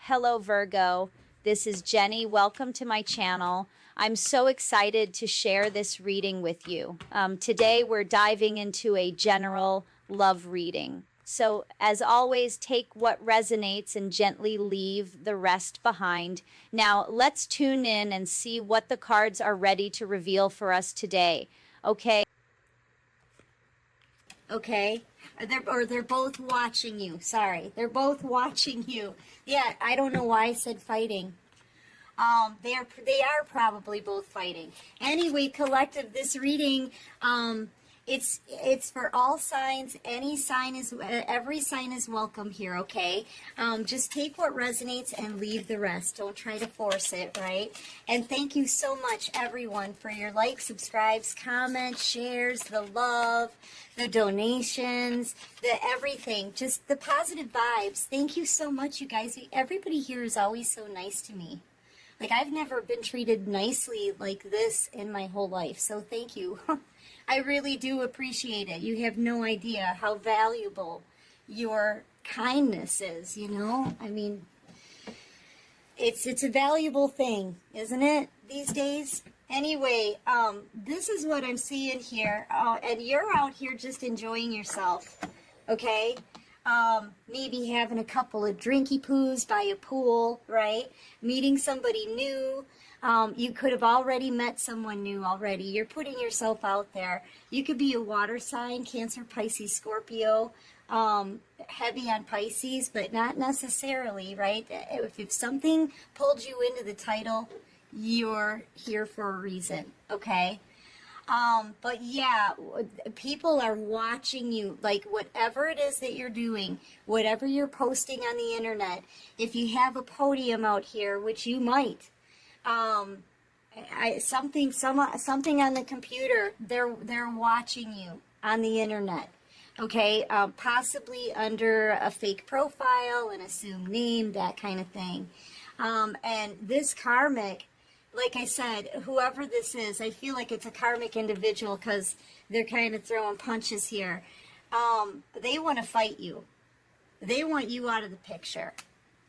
Hello, Virgo. This is Jenny. Welcome to my channel. I'm so excited to share this reading with you. Today, we're diving into a general love reading. So, as always, take what resonates and gently leave the rest behind. Now, let's tune in and see what the cards are ready to reveal for us today. Okay? Okay, they're both watching you. Sorry, they're both watching you. Yeah, I don't know why I said fighting. They are probably both fighting. Anyway, collective, this reading, it's for all signs. Every sign is welcome here. Okay, just take what resonates and leave the rest. Don't try to force it, right? And thank you so much, everyone, for your likes, subscribes, comments, shares, the love, the donations, the everything, just the positive vibes. Thank you so much, you guys. Everybody here is always so nice to me. Like, I've never been treated nicely like this in my whole life, so thank you. I really do appreciate it. You have no idea how valuable your kindness is, you know? I mean, it's a valuable thing, isn't it, these days? Anyway, this is what I'm seeing here. And you're out here just enjoying yourself, okay? Maybe having a couple of drinky poos by a pool, right? Meeting somebody new. You could have already met someone new already. You're putting yourself out there. You could be a water sign, Cancer, Pisces, Scorpio, heavy on Pisces, but not necessarily, right? If something pulled you into the title, you're here for a reason, okay? But yeah, people are watching you, like whatever it is that you're doing, whatever you're posting on the internet. If you have a podium out here, which you might, something on the computer, they're watching you on the internet. Okay, possibly under a fake profile, an assumed name, that kind of thing. And this karmic, like I said, whoever this is, I feel like it's a karmic individual because they're kind of throwing punches here. They want to fight you. They want you out of the picture.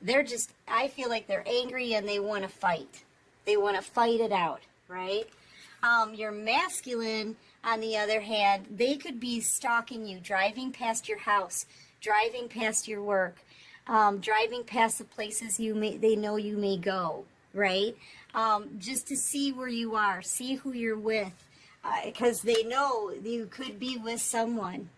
I feel like they're angry and they want to fight. They want to fight it out, right? Your masculine, on the other hand, they could be stalking you, driving past your house, driving past your work, driving past the places they know you may go, right? Just to see where you are, see who you're with, because they know you could be with someone.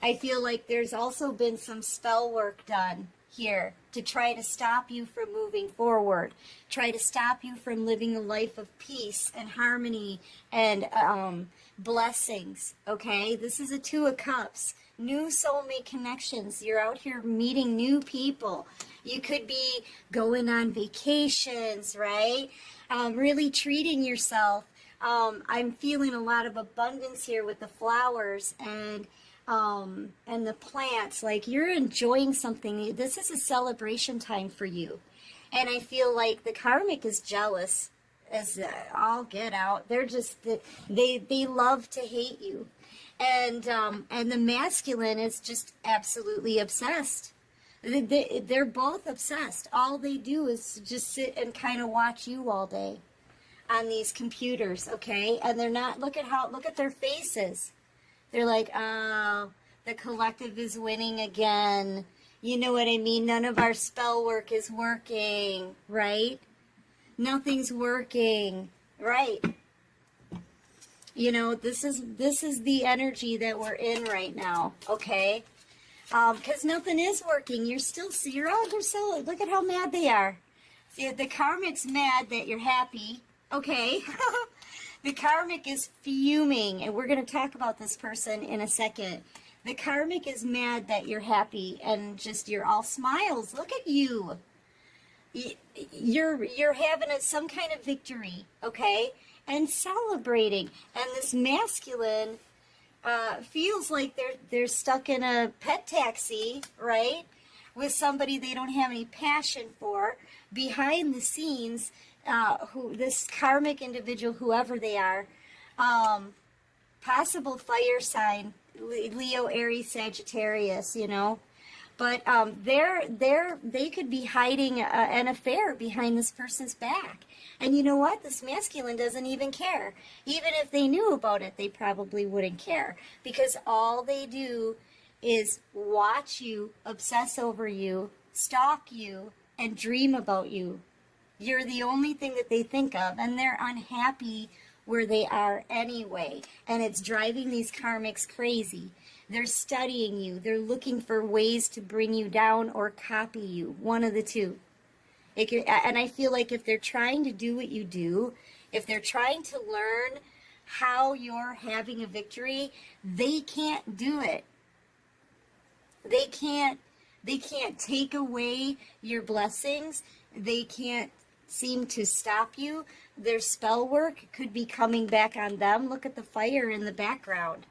I feel like there's also been some spell work done here to try to stop you from moving forward, try to stop you from living a life of peace and harmony and blessings, okay? This is a Two of Cups. New soulmate connections. You're out here meeting new people. You could be going on vacations, right? Really treating yourself. I'm feeling a lot of abundance here with the flowers and the plants. Like, you're enjoying something. This is a celebration time for you. And I feel like the karmic is jealous as all get out. They're just, they love to hate you. And the masculine is just absolutely obsessed. They're both obsessed. All they do is just sit and kind of watch you all day on these computers, okay? And they're not, look at their faces. They're like, oh, the collective is winning again. You know what I mean? None of our spell work is working, right? Nothing's working, right? You know, this is the energy that we're in right now, okay? Because nothing is working. You're so, look at how mad they are. See, the karmic's mad that you're happy, okay? The karmic is fuming, and we're going to talk about this person in a second. The karmic is mad that you're happy, and just you're all smiles. Look at you. You're having some kind of victory, okay? And celebrating. And this masculine feels like they're stuck in a pet taxi, right? With somebody they don't have any passion for. Behind the scenes, this karmic individual, whoever they are, possible fire sign, Leo, Aries, Sagittarius, you know. But they could be hiding an affair behind this person's back. And you know what? This masculine doesn't even care. Even if they knew about it, they probably wouldn't care. Because all they do is watch you, obsess over you, stalk you, and dream about you. You're the only thing that they think of. And they're unhappy where they are anyway. And it's driving these karmics crazy. They're studying you. They're looking for ways to bring you down or copy you. One of the two. And I feel like if they're trying to do what you do, if they're trying to learn how you're having a victory, they can't do it. They can't take away your blessings. They can't seem to stop you. Their spell work could be coming back on them. Look at the fire in the background.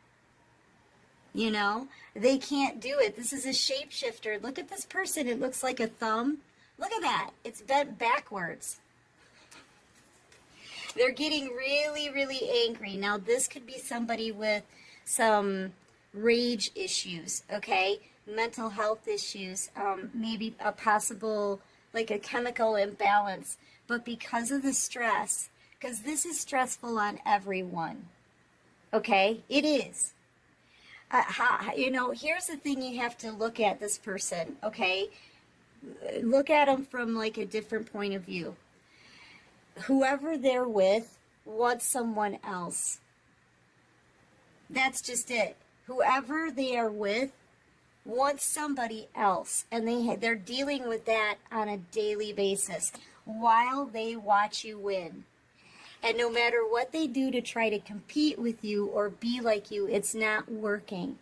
You know, they can't do it. This is a shapeshifter. Look at this person. It looks like a thumb. Look at that. It's bent backwards. They're getting really, really angry. Now, this could be somebody with some rage issues, okay? Mental health issues, maybe a possible, like a chemical imbalance. But because of the stress, because this is stressful on everyone, okay? It is. You know, here's the thing you have to look at this person, okay? Look at them from like a different point of view. Whoever they're with wants someone else. That's just it. Whoever they are with wants somebody else. And they're dealing with that on a daily basis while they watch you win. And no matter what they do to try to compete with you or be like you, it's not working.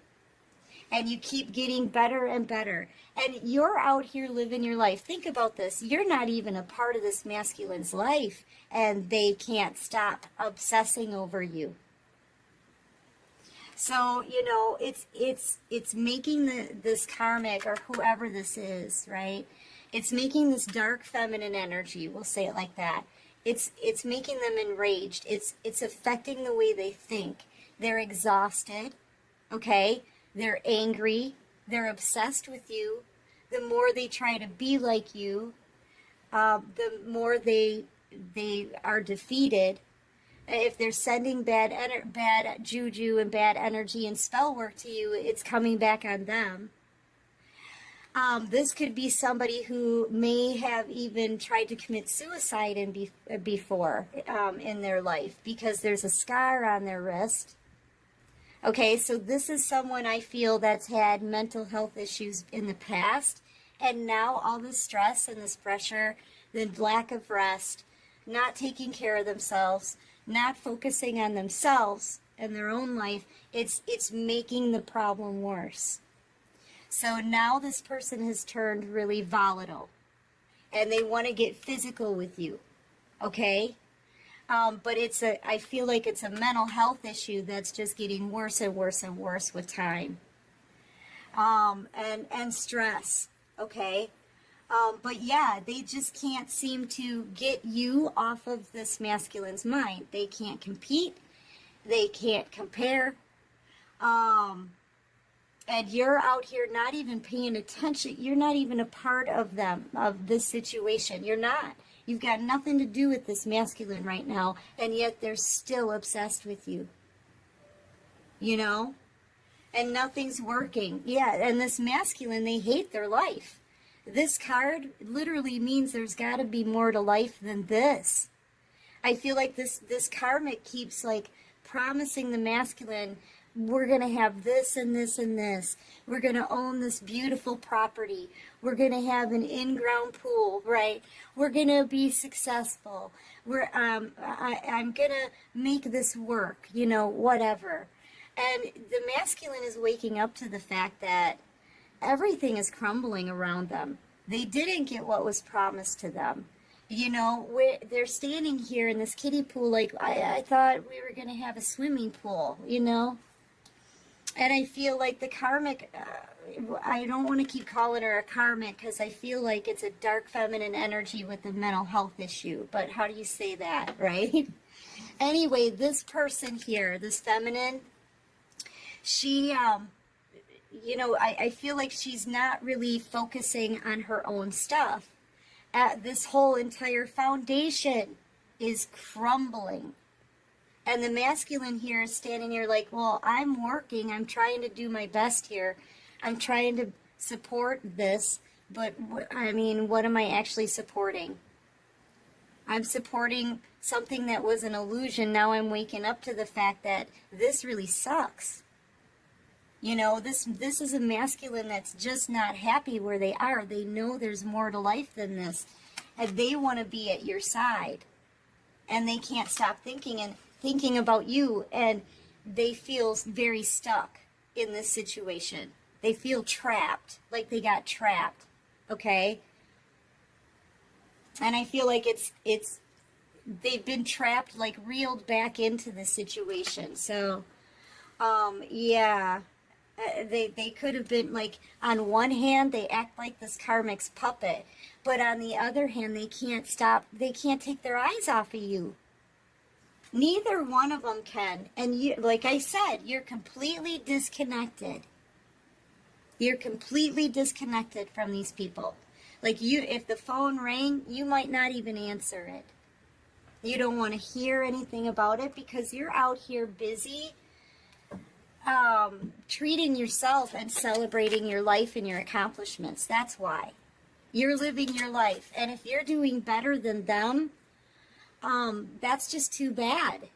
And you keep getting better and better. And you're out here living your life. Think about this. You're not even a part of this masculine's life, and they can't stop obsessing over you. So, you know, it's making this karmic, or whoever this is, right? It's making this dark feminine energy, we'll say it like that. It's making them enraged. It's affecting the way they think. They're exhausted, okay? They're angry. They're obsessed with you. The more they try to be like you, the more they are defeated. If they're sending bad juju and bad energy and spell work to you, it's coming back on them. This could be somebody who may have even tried to commit suicide before in their life because there's a scar on their wrist. Okay, so this is someone I feel that's had mental health issues in the past, and now all this stress and this pressure, the lack of rest, not taking care of themselves, not focusing on themselves and their own life, it's making the problem worse. So now this person has turned really volatile, and they want to get physical with you, okay? But I feel like it's a mental health issue that's just getting worse and worse and worse with time. And stress, okay? But yeah, they just can't seem to get you off of this masculine's mind. They can't compete. They can't compare. And you're out here not even paying attention. You're not even a part of them, of this situation. You're not. You've got nothing to do with this masculine right now, and yet they're still obsessed with you. You know? And nothing's working. Yeah, and this masculine, they hate their life. This card literally means there's got to be more to life than this. I feel like this karmic keeps like promising the masculine, we're going to have this and this and this. We're going to own this beautiful property. We're going to have an in-ground pool, right? We're going to be successful. I'm going to make this work, you know, whatever. And the masculine is waking up to the fact that everything is crumbling around them. They didn't get what was promised to them. You know, they're standing here in this kiddie pool like, I thought we were going to have a swimming pool, you know? And I feel like the karmic, I don't want to keep calling her a karmic because I feel like it's a dark feminine energy with a mental health issue. But how do you say that, right? Anyway, this person here, this feminine, she I feel like she's not really focusing on her own stuff. This whole entire foundation is crumbling. And the masculine here is standing here like, well, I'm working. I'm trying to do my best here. I'm trying to support this. But, what am I actually supporting? I'm supporting something that was an illusion. Now I'm waking up to the fact that this really sucks. This is a masculine that's just not happy where they are. They know there's more to life than this. And they want to be at your side. And they can't stop thinking about you. And they feel very stuck in this situation. They feel trapped, like they got trapped. Okay? And I feel like they've been trapped, like reeled back into the situation. So, yeah. They could have been, like, on one hand, they act like this karmic's puppet, but on the other hand, they can't take their eyes off of you. Neither one of them can. And you, like I said, you're completely disconnected. You're completely disconnected from these people. Like, if the phone rang, you might not even answer it. You don't want to hear anything about it because you're out here busy treating yourself and celebrating your life and your accomplishments. That's why. You're living your life. And if you're doing better than them, that's just too bad.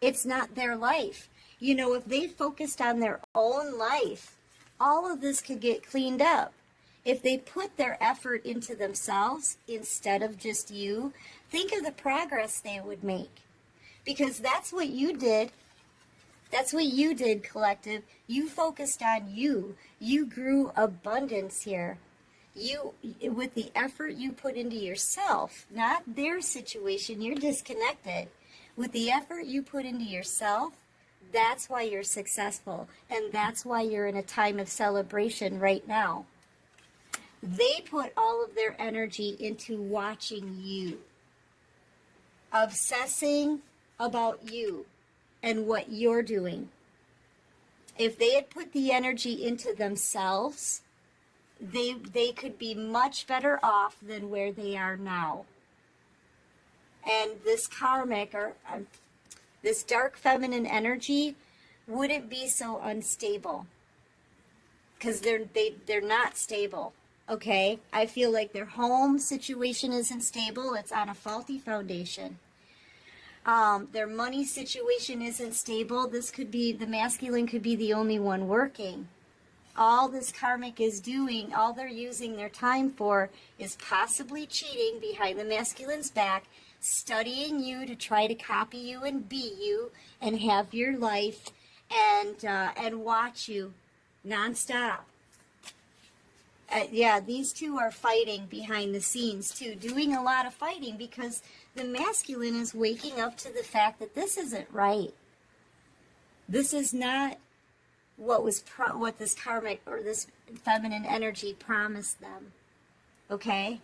It's not their life. If they focused on their own life, all of this could get cleaned up. If they put their effort into themselves instead of just you, think of the progress they would make. Because that's what you did. That's what you did, collective. You focused on you. You grew abundance here. With the effort you put into yourself, not their situation, you're disconnected. With the effort you put into yourself, that's why you're successful. And that's why you're in a time of celebration right now. They put all of their energy into watching you, obsessing about you and what you're doing. If they had put the energy into themselves, they could be much better off than where they are now. And this karmic, or this dark feminine energy, wouldn't be so unstable. Because they're not stable. Okay? I feel like their home situation isn't stable. It's on a faulty foundation. Their money situation isn't stable. The masculine could be the only one working. All this karmic is doing, all they're using their time for is possibly cheating behind the masculine's back, studying you to try to copy you and be you and have your life and watch you nonstop. Yeah, these two are fighting behind the scenes too, doing a lot of fighting because the masculine is waking up to the fact that this isn't right. This is not what this karmic or this feminine energy promised them. Okay?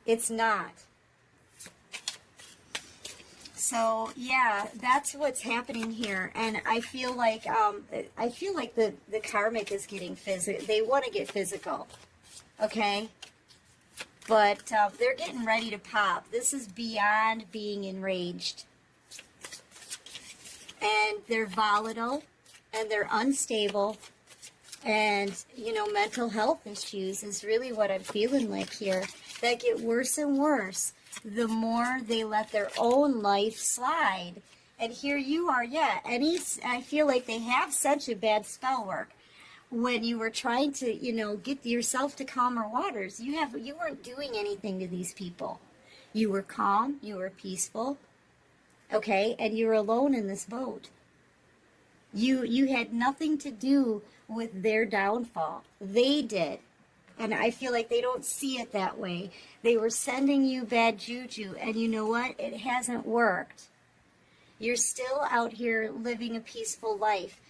It's not. So yeah, that's what's happening here, and I feel like the karmic is getting physical. They want to get physical, okay? But they're getting ready to pop. This is beyond being enraged, and they're volatile, and they're unstable, and mental health issues is really what I'm feeling like here. That get worse and worse the more they let their own life slide. And here you are, yeah. I feel like they have such a bad spell work. When you were trying to, get yourself to calmer waters, you weren't doing anything to these people. You were calm, you were peaceful, okay, and you were alone in this boat. You had nothing to do with their downfall. They did. And I feel like they don't see it that way. They were sending you bad juju, and you know what? It hasn't worked. You're still out here living a peaceful life.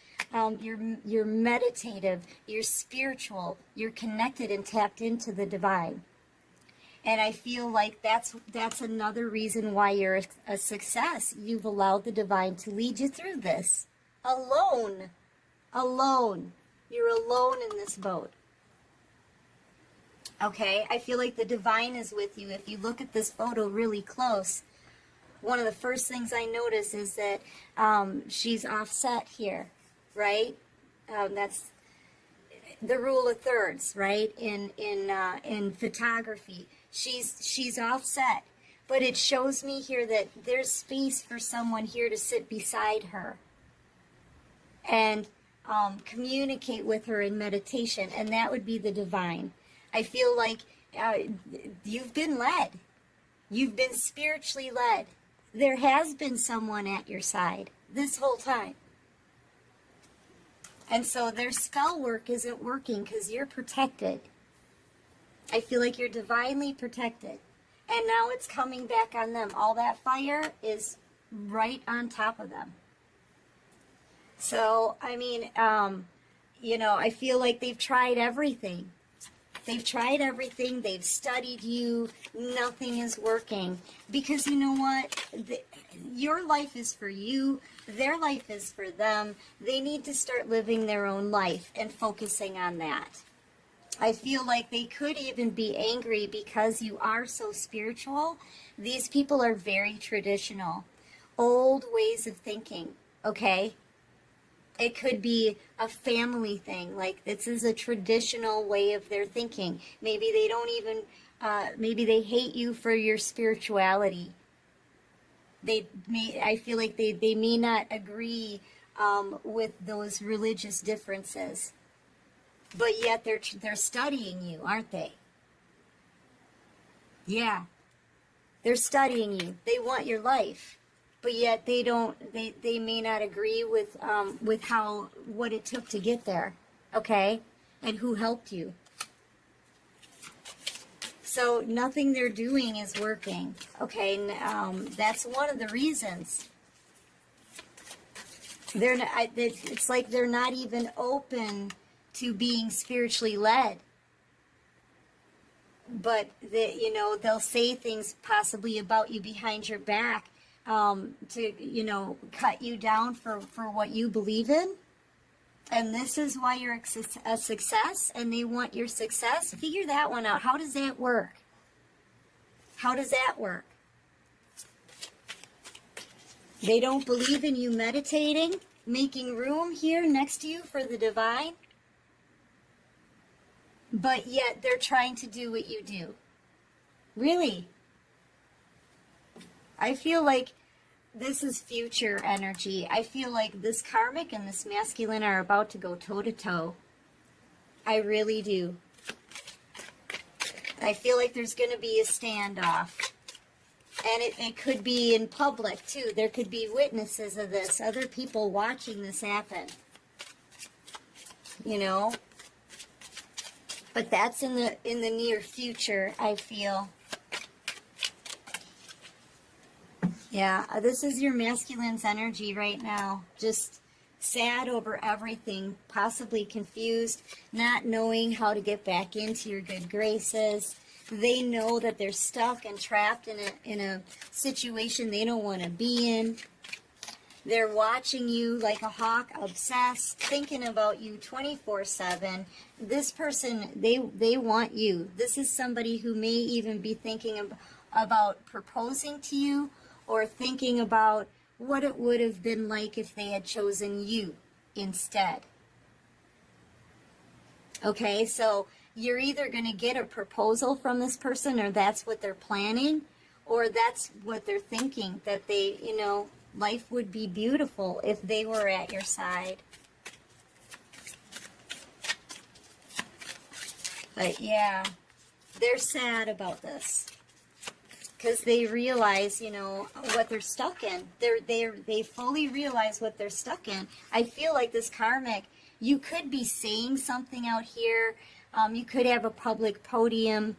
You're meditative. You're spiritual. You're connected and tapped into the divine. And I feel like that's another reason why you're a success. You've allowed the divine to lead you through this. Alone. You're alone in this boat. Okay, I feel like the divine is with you. If you look at this photo really close, one of the first things I notice is that she's offset here, right? That's the rule of thirds, right? In photography, she's offset, but it shows me here that there's space for someone here to sit beside her and communicate with her in meditation, and that would be the divine. I feel like you've been led. You've been spiritually led. There has been someone at your side this whole time. And so their spell work isn't working because you're protected. I feel like you're divinely protected. And now it's coming back on them. All that fire is right on top of them. So, I mean, I feel like they've tried everything. They've tried everything. They've studied you. Nothing is working. Because you know what? Your life is for you. Their life is for them. They need to start living their own life and focusing on that. I feel like they could even be angry because you are so spiritual. These people are very traditional. Old ways of thinking, okay? It could be a family thing, like this is a traditional way of their thinking. Maybe they don't even, maybe they hate you for your spirituality. I feel like they may not agree with those religious differences, but yet they're studying you, aren't they? Yeah, they're studying you. They want your life. But yet they may not agree with what it took to get there, okay? And who helped you. So nothing they're doing is working, okay? That's one of the reasons. It's like they're not even open to being spiritually led. But they'll say things possibly about you behind your back. To cut you down for what you believe in, and this is why you're a success, and they want your success. Figure that one out. How does that work? How does that work? They don't believe in you meditating, making room here next to you for the divine, but yet they're trying to do what you do. Really? I feel like this is future energy. I feel like this karmic and this masculine are about to go toe-to-toe. I really do. I feel like there's going to be a standoff. And it could be in public, too. There could be witnesses of this, other people watching this happen. But that's in the near future, I feel. Yeah, this is your masculine's energy right now. Just sad over everything, possibly confused, not knowing how to get back into your good graces. They know that they're stuck and trapped in a situation they don't want to be in. They're watching you like a hawk, obsessed, thinking about you 24/7. This person, they want you. This is somebody who may even be thinking about proposing to you, or thinking about what it would have been like if they had chosen you instead. Okay, so you're either going to get a proposal from this person, or that's what they're planning, or that's what they're thinking, that they, life would be beautiful if they were at your side. But yeah, they're sad about this. Because they realize, what they're stuck in. They fully realize what they're stuck in. I feel like this karmic, you could be saying something out here. You could have a public podium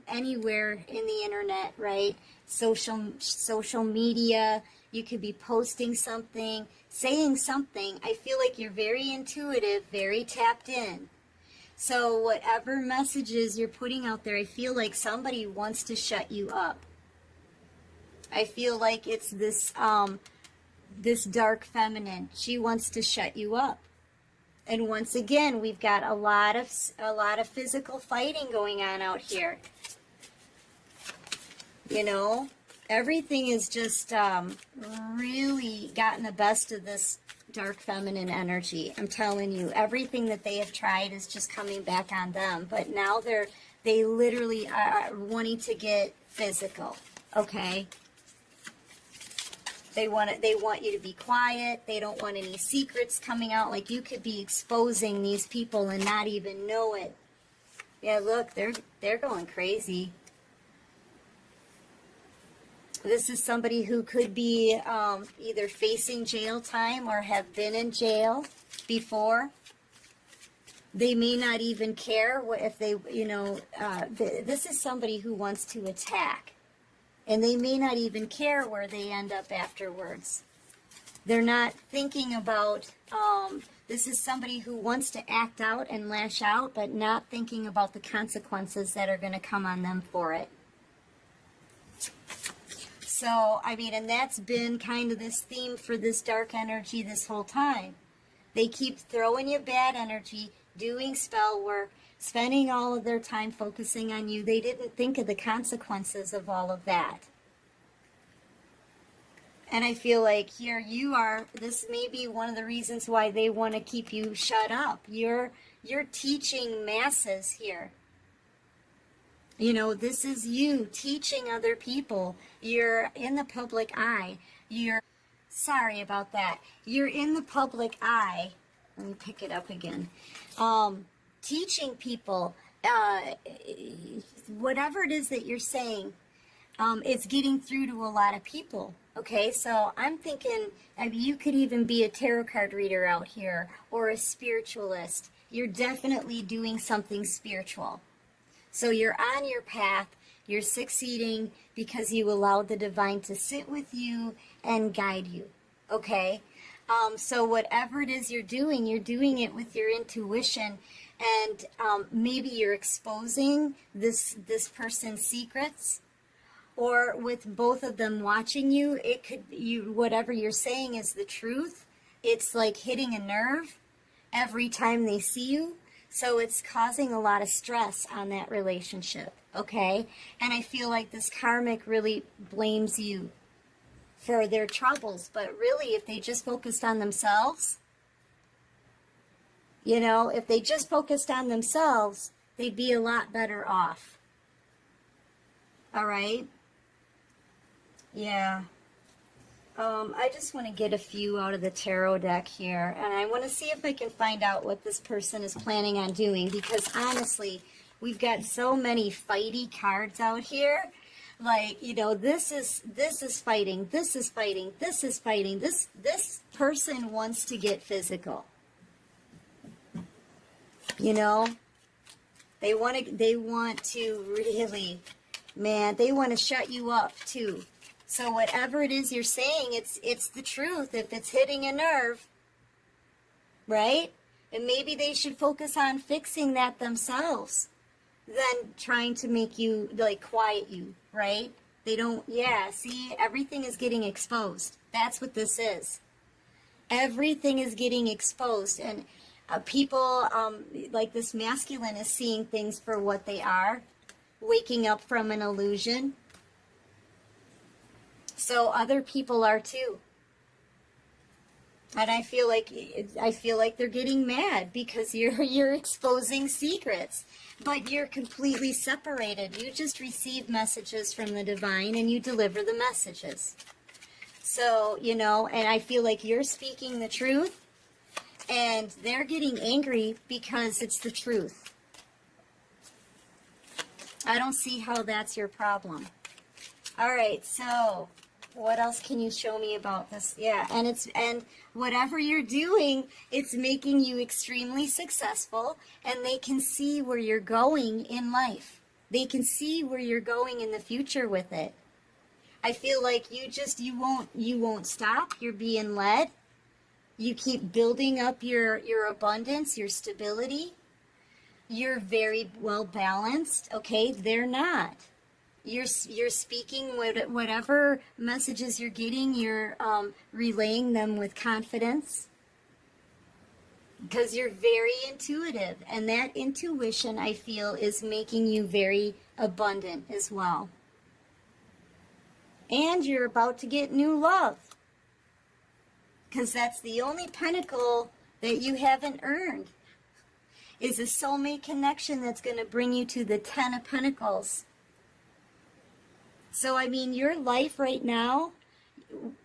anywhere in the internet, right? Social media. You could be posting something, saying something. I feel like you're very intuitive, very tapped in. So whatever messages you're putting out there, I feel like somebody wants to shut you up. I feel like it's this dark feminine. She wants to shut you up. And once again, we've got a lot of physical fighting going on out here. You know, everything is just really gotten the best of this dark feminine energy. I'm telling you, everything that they have tried is just coming back on them. But now they literally are wanting to get physical. Okay. They want you to be quiet. They don't want any secrets coming out. Like, you could be exposing these people and not even know it. Yeah, look, they're going crazy. This is somebody who could be either facing jail time or have been in jail before. They may not even care if they, you know, this is somebody who wants to attack. And they may not even care where they end up afterwards. They're not thinking about, this is somebody who wants to act out and lash out, but not thinking about the consequences that are going to come on them for it. So, I mean, and that's been kind of this theme for this dark energy this whole time. They keep throwing you bad energy, doing spell work, spending all of their time focusing on you. They didn't think of the consequences of all of that. And I feel like here you are, this may be one of the reasons why they want to keep you shut up. You're teaching masses here. You know, this is you teaching other people. You're in the public eye. Sorry about that. You're in the public eye. Let me pick it up again. Teaching people, whatever it is that you're saying, it's getting through to a lot of people. Okay, so I'm thinking, I mean, you could even be a tarot card reader out here or a spiritualist. You're definitely doing something spiritual. So you're on your path, you're succeeding because you allowed the divine to sit with you and guide you, okay? So whatever it is you're doing it with your intuition, and maybe you're exposing this person's secrets, or with both of them watching you, whatever you're saying is the truth. It's like hitting a nerve every time they see you. So it's causing a lot of stress on that relationship, okay? And I feel like this karmic really blames you for their troubles. But really, if they just focused on themselves, you know, if they just focused on themselves, they'd be a lot better off. All right? Yeah. I just want to get a few out of the tarot deck here, and I want to see if I can find out what this person is planning on doing, because honestly, we've got so many fighty cards out here. Like, you know, this is fighting, this is fighting, this is fighting. This person wants to get physical. You know, they want to really, man, they want to shut you up too. So whatever it is you're saying, it's the truth. If it's hitting a nerve, right? And maybe they should focus on fixing that themselves than trying to make you, like, quiet you, right? They don't, yeah, see, everything is getting exposed. That's what this is. Everything is getting exposed. And people, like this masculine is seeing things for what they are, waking up from an illusion. So other people are too. And I feel like they're getting mad because you're exposing secrets, but you're completely separated. You just receive messages from the divine and you deliver the messages. So, you know, and I feel like you're speaking the truth and they're getting angry because it's the truth. I don't see how that's your problem. All right, so what else can you show me about this? Yeah, and whatever you're doing, it's making you extremely successful, and they can see where you're going in life. They can see where you're going in the future with it. I feel like you won't stop. You're being led. You keep building up your abundance, your stability. You're very well balanced. Okay, they're not. You're speaking whatever messages you're getting, you're relaying them with confidence. because you're very intuitive, and that intuition, I feel, is making you very abundant as well. And you're about to get new love, because that's the only pentacle that you haven't earned, is a soulmate connection that's going to bring you to the 10 of Pentacles. So, I mean, your life right now,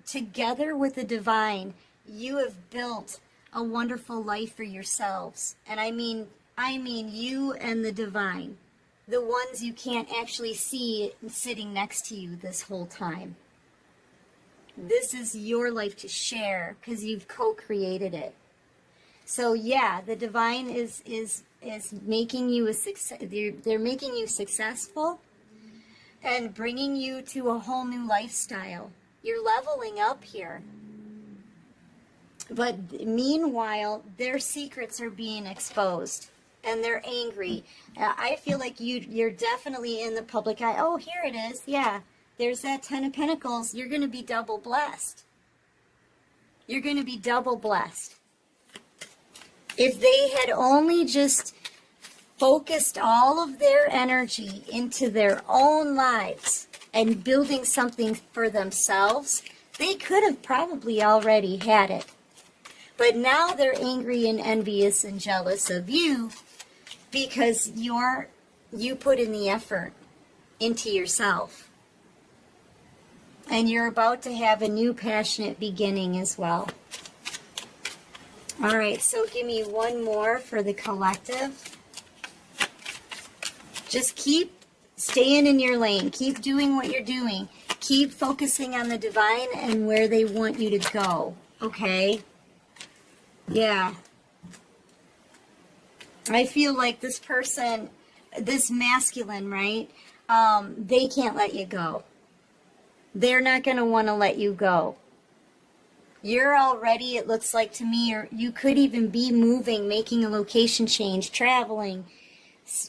together with the divine, you have built a wonderful life for yourselves. And I mean you and the divine, the ones you can't actually see sitting next to you this whole time. This is your life to share because you've co-created it. So yeah, the divine is making you a success. They're making you successful and bringing you to a whole new lifestyle. You're leveling up here. But meanwhile, their secrets are being exposed, and they're angry. I feel like you're definitely in the public eye. Oh, here it is. Yeah, there's that 10 of Pentacles. You're going to be double blessed. You're going to be double blessed. If they had only just focused all of their energy into their own lives and building something for themselves, they could have probably already had it. But now they're angry and envious and jealous of you because you put in the effort into yourself. And you're about to have a new passionate beginning as well. All right, so give me one more for the collective. Just keep staying in your lane. Keep doing what you're doing. Keep focusing on the divine and where they want you to go, okay? Yeah. I feel like this person, this masculine, right? They can't let you go. They're not going to want to let you go. You're already, it looks like to me, or you could even be moving, making a location change, traveling.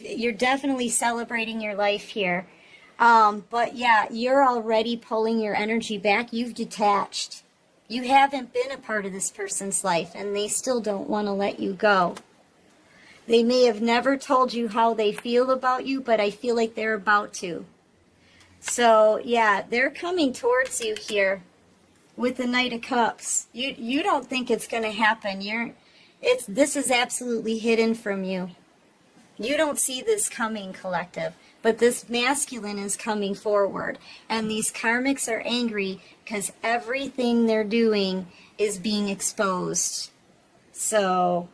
You're definitely celebrating your life here. But yeah, you're already pulling your energy back. You've detached. You haven't been a part of this person's life, and they still don't want to let you go. They may have never told you how they feel about you, but I feel like they're about to. So, yeah, they're coming towards you here with the Knight of Cups. You don't think it's going to happen. This is absolutely hidden from you. You don't see this coming, collective. But this masculine is coming forward. And these karmics are angry because everything they're doing is being exposed. So,